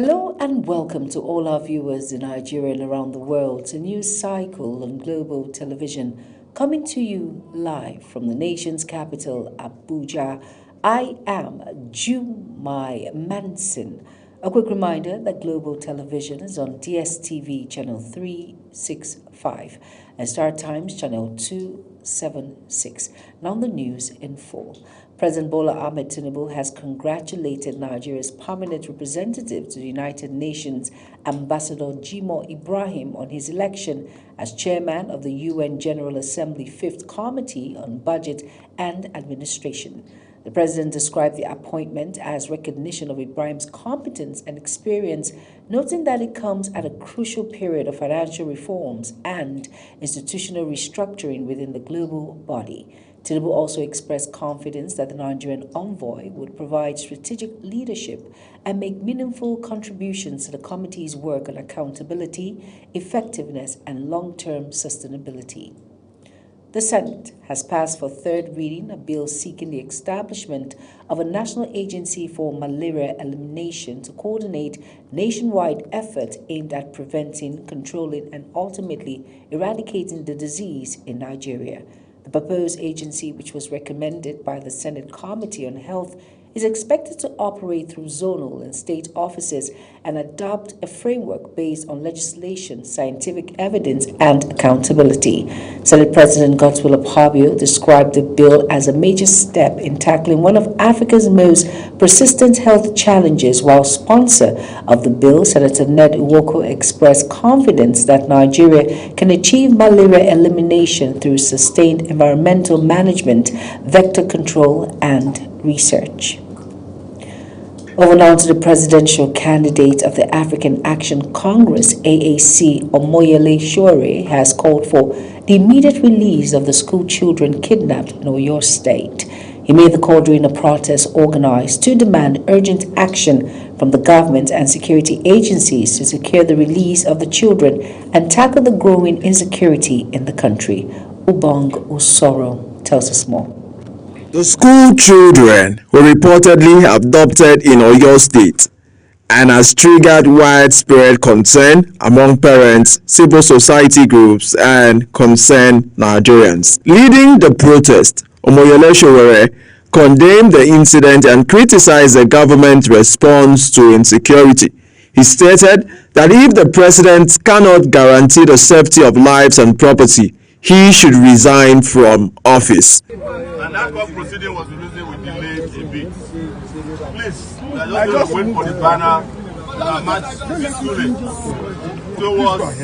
Hello and welcome to all our viewers in Nigeria and around the world to News Cycle on Global Television, coming to you live from the nation's capital, Abuja. I am Jumai Manson. A quick reminder that Global Television is on DSTV channel 365 and Star Times channel 276. Now the news in full. President Bola Ahmed Tinubu has congratulated Nigeria's permanent representative to the United Nations, Ambassador Jimoh Ibrahim, on his election as chairman of the UN General Assembly Fifth Committee on Budget and Administration. The president described the appointment as recognition of Ibrahim's competence and experience, noting that it comes at a crucial period of financial reforms and institutional restructuring within the global body. Tinubu also expressed confidence that the Nigerian envoy would provide strategic leadership and make meaningful contributions to the committee's work on accountability, effectiveness, and long-term sustainability. The Senate has passed for third reading a bill seeking the establishment of a national agency for malaria elimination to coordinate nationwide efforts aimed at preventing, controlling, and ultimately eradicating the disease in Nigeria. The proposed agency, which was recommended by the Senate Committee on Health, is expected to operate through zonal and state offices and adopt a framework based on legislation, scientific evidence, and accountability. Senate President Godswill Akpabio described the bill as a major step in tackling one of Africa's most persistent health challenges, while sponsor of the bill, Senator Ned Nwoko, expressed confidence that Nigeria can achieve malaria elimination through sustained environmental management, vector control, and research. Over now to the presidential candidate of the African Action Congress, AAC, Omoyele Sowore, has called for the immediate release of the school children kidnapped in Oyo State. He made the call during a protest organized to demand urgent action from the government and security agencies to secure the release of the children and tackle the growing insecurity in the country. Ubong Usoro tells us more. The school children were reportedly abducted in Oyo State and has triggered widespread concern among parents, civil society groups, and concerned Nigerians. Leading the protest, Omoyele Sowore condemned the incident and criticized the government's response to insecurity. He stated that if the president cannot guarantee the safety of lives and property, he should resign from office. And that court proceeding was the reason we delayed a bit. Please, we are just going to wait for the banner and march peacefully towards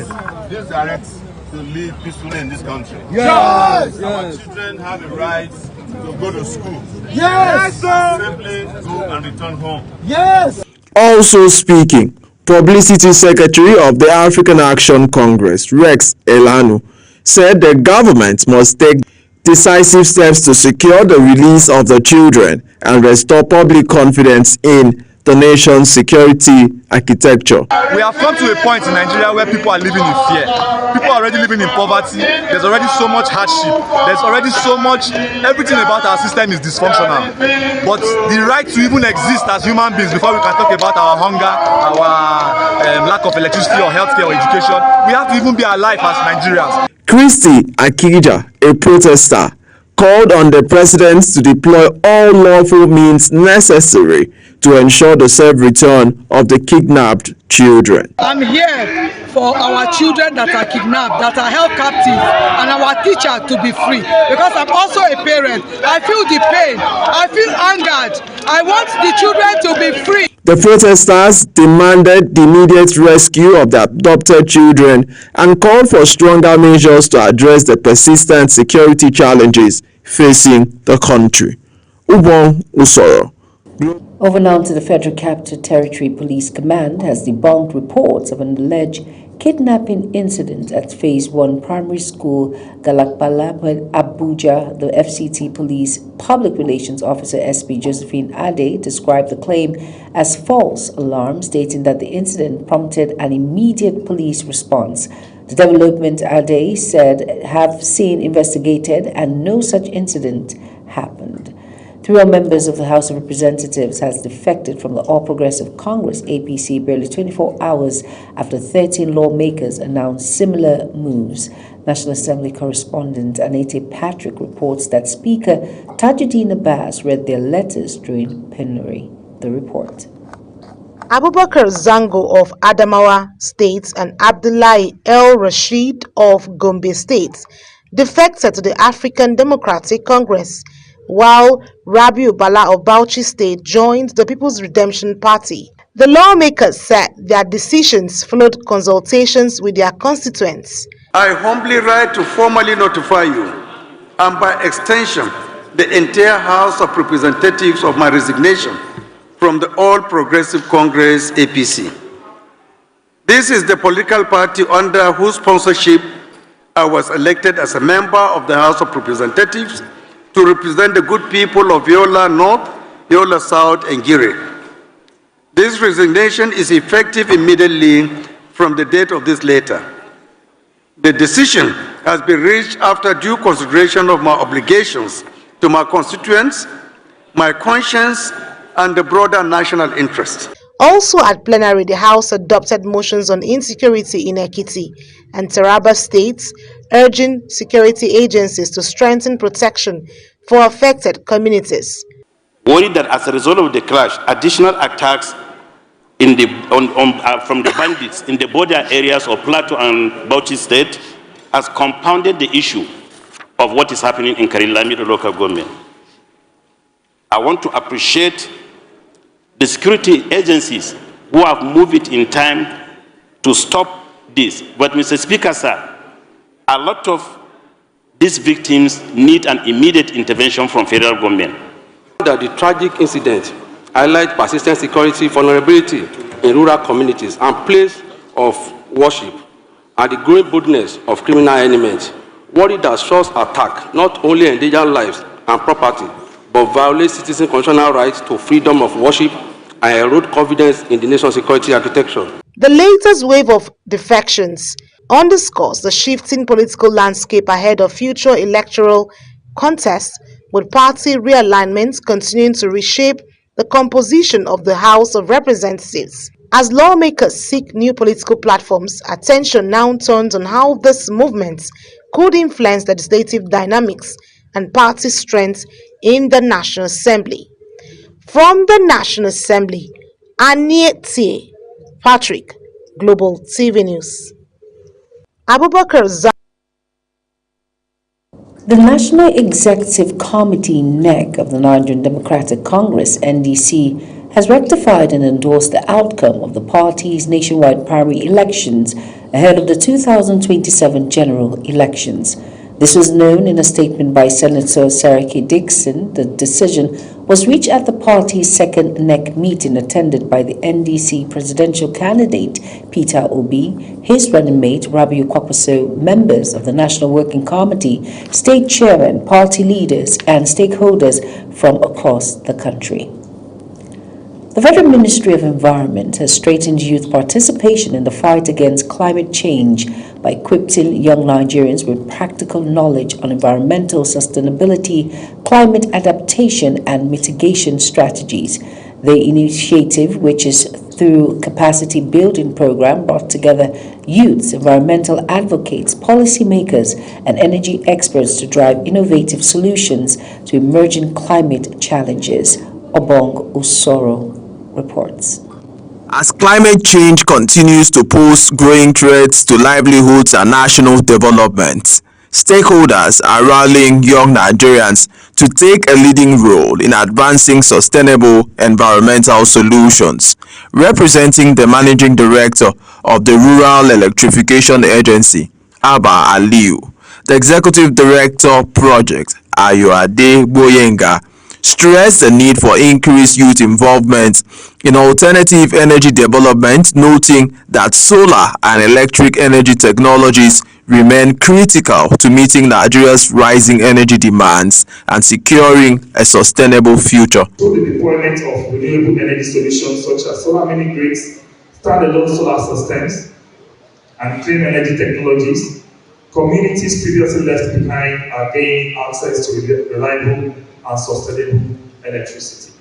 this direct to live peacefully in this country. Yes! Our children have a right to go to school. Yes! Simply go and return home. Yes! Also speaking, Publicity Secretary of the African Action Congress, Rex Elanu, said the government must take decisive steps to secure the release of the children and restore public confidence in the nation's security architecture. We have come to a point in Nigeria where people are living in fear. People are already living in poverty. There's already so much hardship. There's already so much, everything about our system is dysfunctional. But the right to even exist as human beings, before we can talk about our hunger, our lack of electricity or healthcare or education, we have to even be alive as Nigerians. Christy Akija, a protester, called on the president to deploy all lawful means necessary to ensure the safe return of the kidnapped children. I'm here for our children that are kidnapped, that are held captive, and our teacher to be free. Because I'm also a parent. I feel the pain. I feel angered. I want the children to be free. The protesters demanded the immediate rescue of the abducted children and called for stronger measures to address the persistent security challenges facing the country. Ubong Usoro. Over now to the Federal Capital Territory Police Command has debunked reports of an alleged kidnapping incident at Phase 1 Primary School, Galakbala, Abuja. The FCT Police Public Relations Officer SP Josephine Ade described the claim as false alarm, stating that the incident prompted an immediate police response. The development, Ade said, have seen investigated and no such incident happened. Three members of the House of Representatives has defected from the All Progressive Congress APC barely 24 hours after 13 lawmakers announced similar moves. National Assembly correspondent Anete Patrick reports that Speaker Tajuddin Abbas read their letters during plenary. The report. Abubakar Zango of Adamawa State and Abdullahi El Rashid of Gombe State defected to the African Democratic Congress, while Rabiu Bala of Bauchi State joined the People's Redemption Party. The lawmakers said their decisions followed consultations with their constituents. I humbly write to formally notify you, and by extension, the entire House of Representatives of my resignation from the All Progressive Congress APC. This is the political party under whose sponsorship I was elected as a member of the House of Representatives to represent the good people of Yola North, Yola South, and Gire. This resignation is effective immediately from the date of this letter. The decision has been reached after due consideration of my obligations to my constituents, my conscience, and the broader national interest. Also at plenary, the House adopted motions on insecurity in Ekiti and Taraba states, urging security agencies to strengthen protection for affected communities. Worried that as a result of the clash, additional attacks in from the bandits in the border areas of Plateau and Bauchi State has compounded the issue of what is happening in Karilami local government. I want to appreciate the security agencies who have moved it in time to stop this. But Mr. Speaker, sir, a lot of these victims need an immediate intervention from federal government. That the tragic incident highlights persistent security vulnerability in rural communities and place of worship and the growing boldness of criminal elements. Worried that such attack not only endanger lives and property, but violate citizen constitutional rights to freedom of worship and erode confidence in the nation's security architecture. The latest wave of defections underscores the shifting political landscape ahead of future electoral contests, with party realignments continuing to reshape the composition of the House of Representatives. As lawmakers seek new political platforms, attention now turns on how these movements could influence legislative dynamics and party strength in the National Assembly. From the National Assembly, Anete Patrick, Global TV News. Abubakar Zango. The National Executive Committee (NEC) of the Nigerian Democratic Congress (NDC) has rectified and endorsed the outcome of the party's nationwide primary elections ahead of the 2027 general elections. This was known in a statement by Senator Saraki Dixon. The decision was reached at the party's second NEC meeting attended by the NDC presidential candidate Peter Obi, his running mate Rabiu Kwankwaso, members of the National Working Committee, state chairman, party leaders, and stakeholders from across the country. The Federal Ministry of Environment has strengthened youth participation in the fight against climate change by equipping young Nigerians with practical knowledge on environmental sustainability, climate adaptation, and mitigation strategies. The initiative, which is through capacity building program, brought together youths, environmental advocates, policymakers, and energy experts to drive innovative solutions to emerging climate challenges. Obong Usoro reports. As climate change continues to pose growing threats to livelihoods and national development, stakeholders are rallying young Nigerians to take a leading role in advancing sustainable environmental solutions. Representing the Managing Director of the Rural Electrification Agency, Abba Aliu, the Executive Director Project, Ayoade Boyenga, stressed the need for increased youth involvement in alternative energy development, noting that solar and electric energy technologies remain critical to meeting Nigeria's rising energy demands and securing a sustainable future. So the deployment of renewable energy solutions such as solar mini-grids, standalone solar systems, and clean energy technologies, communities previously left behind are gaining access to reliable and sustainable electricity.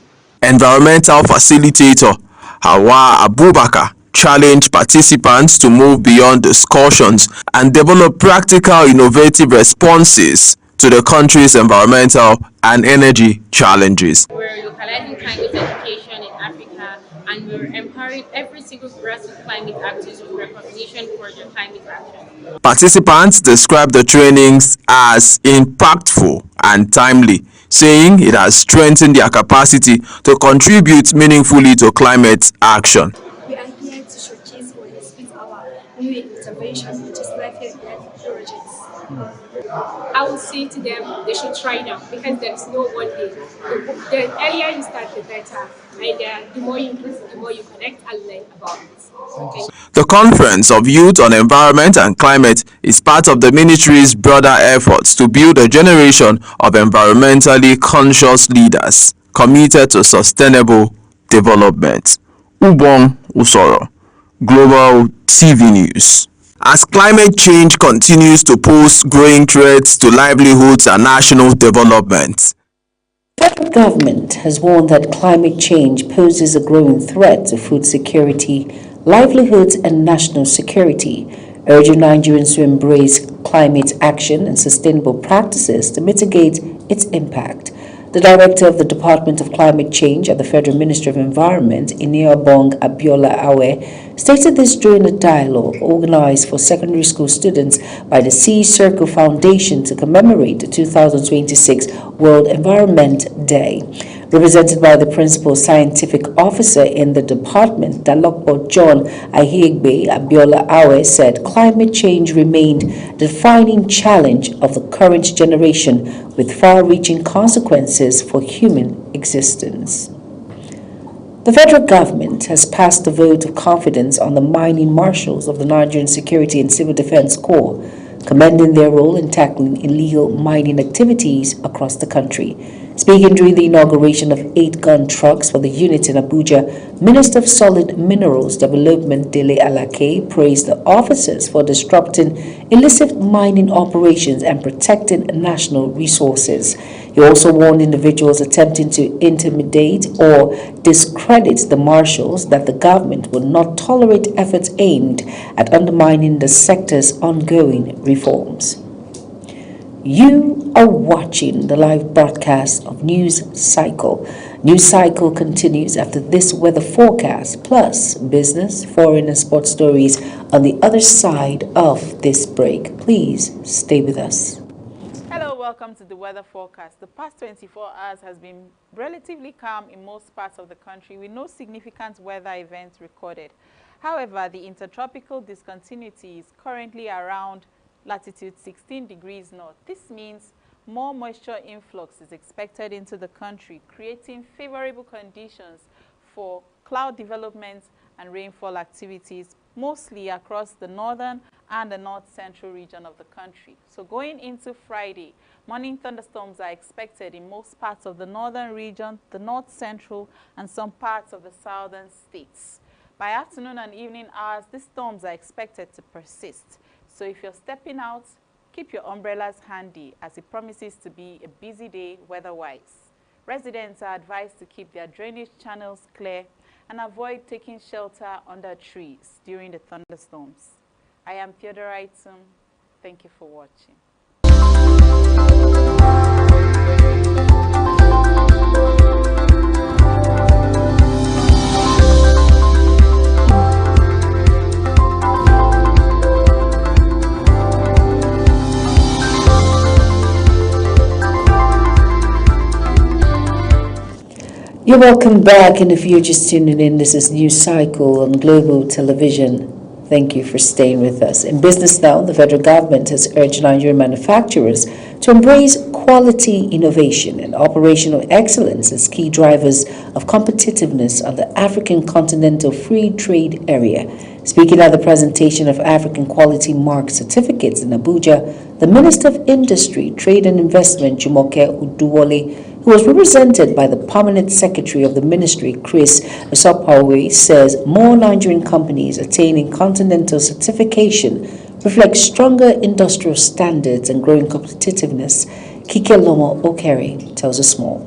Environmental facilitator Hawa Abubakar challenged participants to move beyond discussions and develop practical, innovative responses to the country's environmental and energy challenges. We're localizing climate education in Africa, and we're empowering every single grassroots climate activist with recognition for their climate action. Participants described the trainings as impactful and timely, saying it has strengthened their capacity to contribute meaningfully to climate action. We are here to showcase what is with our new intervention, which is life projects. I would say to them, they should try now, because there's no one day. The earlier you start, the better. And the more you improve, the more you connect and learn about it. The Conference of Youth on Environment and Climate is part of the ministry's broader efforts to build a generation of environmentally conscious leaders committed to sustainable development. Ubong Usoro, Global TV News. As climate change continues to pose growing threats to livelihoods and national development, the federal government has warned that climate change poses a growing threat to food security, livelihoods, and national security, urging Nigerians to embrace climate action and sustainable practices to mitigate its impact. The director of the Department of Climate Change at the Federal Ministry of Environment, Iniobong Abiola Awe, stated this during a dialogue organized for secondary school students by the Sea Circle Foundation to commemorate the 2026 World Environment Day. Represented by the Principal Scientific Officer in the department, Dalokbo John Ahigbe, Abiola Awe said climate change remained the defining challenge of the current generation, with far-reaching consequences for human existence. The federal government has passed a vote of confidence on the mining marshals of the Nigerian Security and Civil Defense Corps, commending their role in tackling illegal mining activities across the country. Speaking during the inauguration of 8 gun trucks for the unit in Abuja, Minister of Solid Minerals Development Dele Alake praised the officers for disrupting illicit mining operations and protecting national resources. He also warned individuals attempting to intimidate or discredit the marshals that the government will not tolerate efforts aimed at undermining the sector's ongoing reforms. You are watching the live broadcast of News Cycle. News Cycle continues after this weather forecast, plus business, foreign and sports stories on the other side of this break. Please stay with us. Hello, welcome to the weather forecast. The past 24 hours has been relatively calm in most parts of the country with no significant weather events recorded. However, the intertropical discontinuity is currently around latitude 16 degrees north. This means more moisture influx is expected into the country, creating favorable conditions for cloud development and rainfall activities, mostly across the northern and the north-central region of the country. So going into Friday, morning thunderstorms are expected in most parts of the northern region, the north-central, and some parts of the southern states. By afternoon and evening hours, these storms are expected to persist. So if you're stepping out, keep your umbrellas handy as it promises to be a busy day weather-wise. Residents are advised to keep their drainage channels clear and avoid taking shelter under trees during the thunderstorms. I am Theodora Itum. Thank you for watching. You're welcome back, and if you're just tuning in, this is News Cycle on Global Television. Thank you for staying with us. In business now, the federal government has urged Nigerian manufacturers to embrace quality innovation and operational excellence as key drivers of competitiveness on the African Continental Free Trade Area. Speaking at the presentation of African Quality Mark certificates in Abuja, the Minister of Industry, Trade and Investment, Jumoke Uduwole, who was represented by the Permanent Secretary of the Ministry, Chris Osopawe, says more Nigerian companies attaining continental certification reflect stronger industrial standards and growing competitiveness. Kike Lomo Okere tells us more.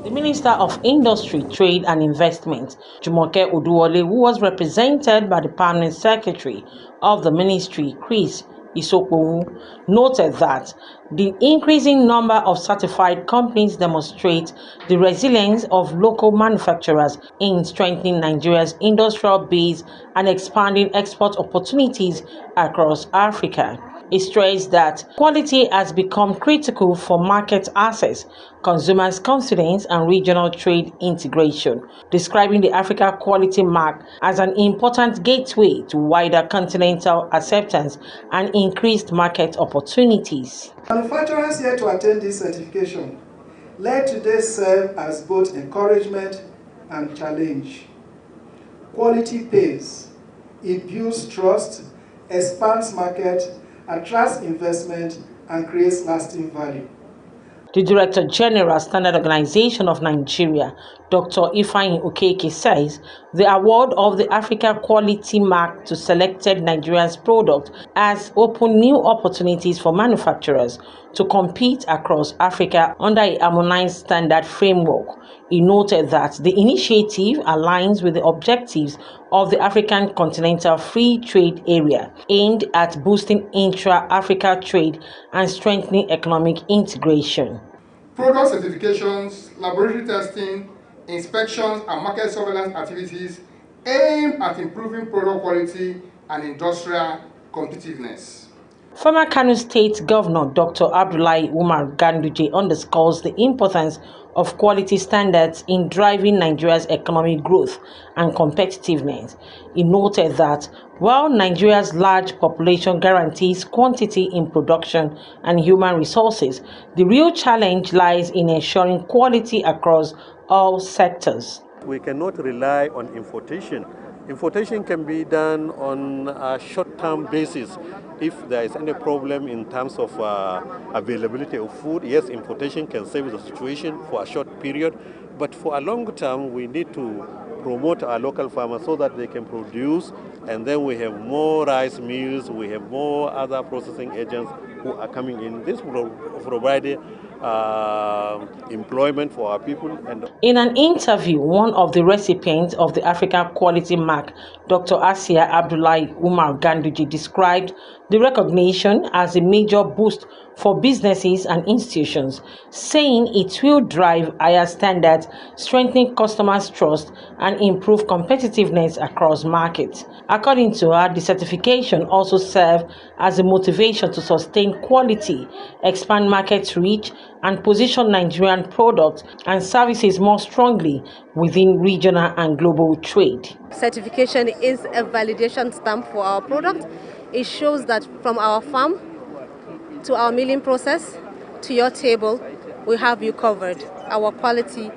The Minister of Industry, Trade and Investment, Jumoke Oduwole, who was represented by the Permanent Secretary of the Ministry, Chris Isokwu, noted that the increasing number of certified companies demonstrate the resilience of local manufacturers in strengthening Nigeria's industrial base and expanding export opportunities across Africa. He stressed that quality has become critical for market access, consumers' confidence, and regional trade integration, describing the Africa Quality Mark as an important gateway to wider continental acceptance and increased market opportunities. Manufacturers yet to attain this certification let today serve as both encouragement and challenge. Quality pays. It builds trust, expands market, attracts investment, and creates lasting value. The Director General, Standard Organization of Nigeria, Dr. Ifeanyi Okeke, says the award of the Africa Quality Mark to selected Nigeria's product has opened new opportunities for manufacturers to compete across Africa under a harmonized standard framework. He noted that the initiative aligns with the objectives of the African Continental Free Trade Area, aimed at boosting intra-Africa trade and strengthening economic integration. Product certifications, laboratory testing, inspections, and market surveillance activities aim at improving product quality and industrial competitiveness. Former Kano State Governor Dr. Abdullahi Umar Ganduje underscores the importance of quality standards in driving Nigeria's economic growth and competitiveness. He noted that while Nigeria's large population guarantees quantity in production and human resources, the real challenge lies in ensuring quality across all sectors. We cannot rely on importation. Importation can be done on a short-term basis. If there is any problem in terms of availability of food, yes, importation can save the situation for a short period. But for a long term, we need to promote our local farmers so that they can produce, and then we have more rice mills, we have more other processing agents who are coming in. This will provide employment for our people. In an interview, one of the recipients of the Africa Quality Mark, Dr. Asia Abdullahi Umar Ganduje, described the recognition as a major boost for businesses and institutions, saying it will drive higher standards, strengthen customers' trust, and improve competitiveness across markets. According to her, the certification also serves as a motivation to sustain quality, expand market reach, and position Nigerian products and services more strongly within regional and global trade. Certification is a validation stamp for our product. It shows that from our farm to our milling process to your table, we have you covered. Our quality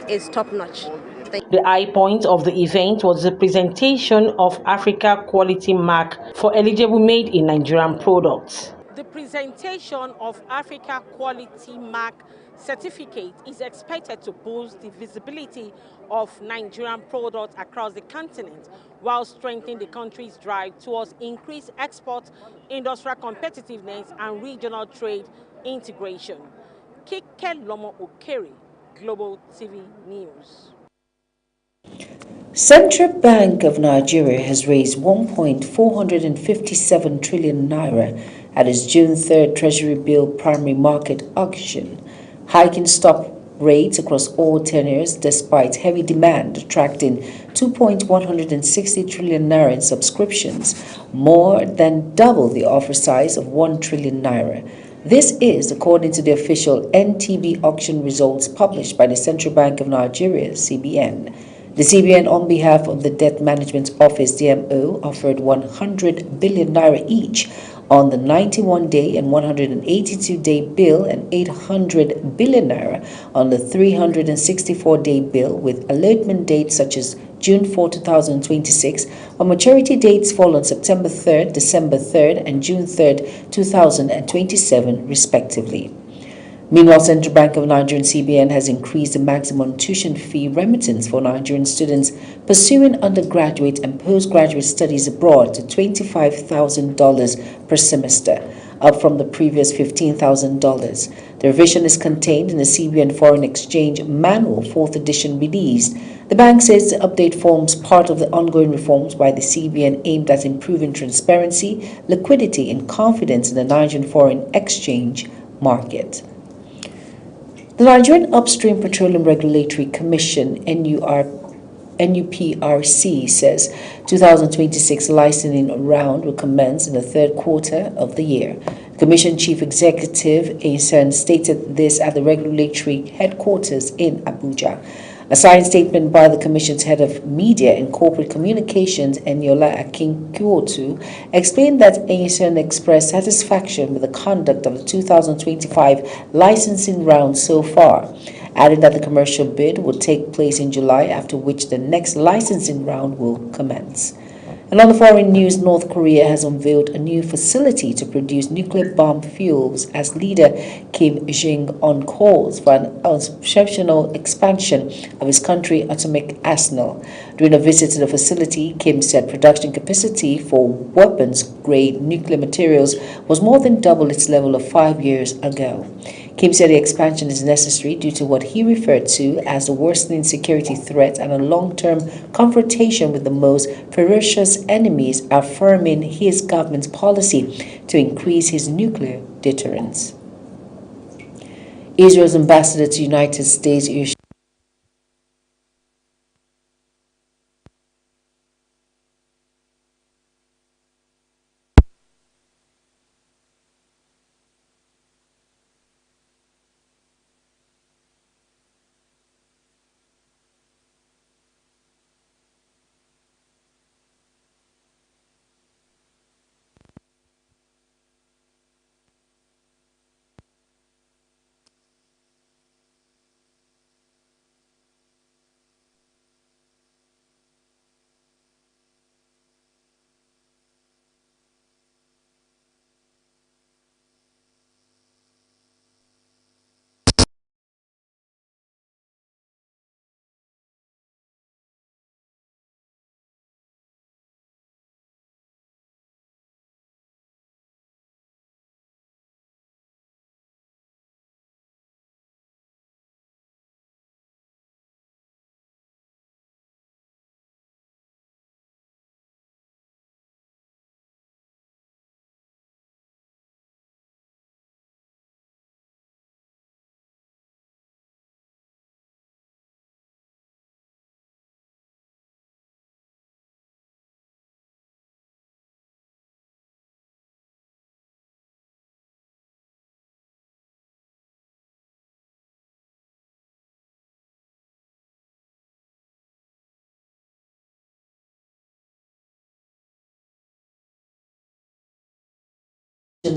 is top-notch. The high point of the event was the presentation of Africa Quality Mark for eligible made in Nigerian products. The presentation of Africa Quality Mark certificate is expected to boost the visibility of Nigerian products across the continent while strengthening the country's drive towards increased export, industrial competitiveness, and regional trade integration. Kike Lomo Okere, Global TV News. Central Bank of Nigeria has raised 1.457 trillion naira at its June 3rd Treasury Bill primary market auction, hiking stock rates across all tenures despite heavy demand, attracting 2.160 trillion naira in subscriptions, more than double the offer size of 1 trillion naira. This is according to the official NTB auction results published by the Central Bank of Nigeria, CBN. The CBN, on behalf of the Debt Management Office, DMO, offered 100 billion naira each on the 91-day and 182-day bill and 800 billion naira on the 364-day bill, with allotment dates such as June 4, 2026, while maturity dates fall on September 3rd, December 3rd, and June 3rd, 2027, respectively. Meanwhile, Central Bank of Nigeria and CBN has increased the maximum tuition fee remittance for Nigerian students pursuing undergraduate and postgraduate studies abroad to $25,000 per semester, up from the previous $15,000. The revision is contained in the CBN Foreign Exchange Manual 4th edition released. The bank says the update forms part of the ongoing reforms by the CBN aimed at improving transparency, liquidity, and confidence in the Nigerian foreign exchange market. The Nigerian Upstream Petroleum Regulatory Commission, NUPRC, says 2026 licensing round will commence in the third quarter of the year. The Commission Chief Executive Asen stated this at the regulatory headquarters in Abuja. A signed statement by the Commission's Head of Media and Corporate Communications, Eniola Akin-Kwotu, explained that ASN expressed satisfaction with the conduct of the 2025 licensing round so far, adding that the commercial bid will take place in July, after which the next licensing round will commence. And on the foreign news, North Korea has unveiled a new facility to produce nuclear bomb fuels as leader Kim Jong-un calls for an exceptional expansion of his country's atomic arsenal. During a visit to the facility, Kim said production capacity for weapons-grade nuclear materials was more than double its level of 5 years ago. Kim said the expansion is necessary due to what he referred to as the worsening security threat and a long-term confrontation with the most ferocious enemies, affirming his government's policy to increase his nuclear deterrence. Israel's ambassador to the United States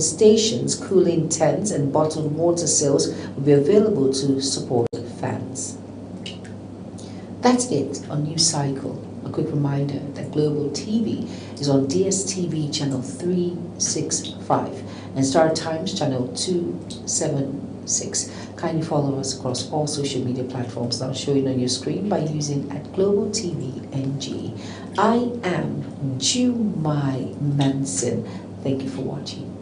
stations, cooling tents, and bottled water sales will be available to support fans. That's it on News Cycle. A quick reminder that Global TV is on DSTV channel 365 and Star Times channel 276. Kindly follow us across all social media platforms now showing on your screen by using @GlobalTVNG. I am Jumai Manson. Thank you for watching.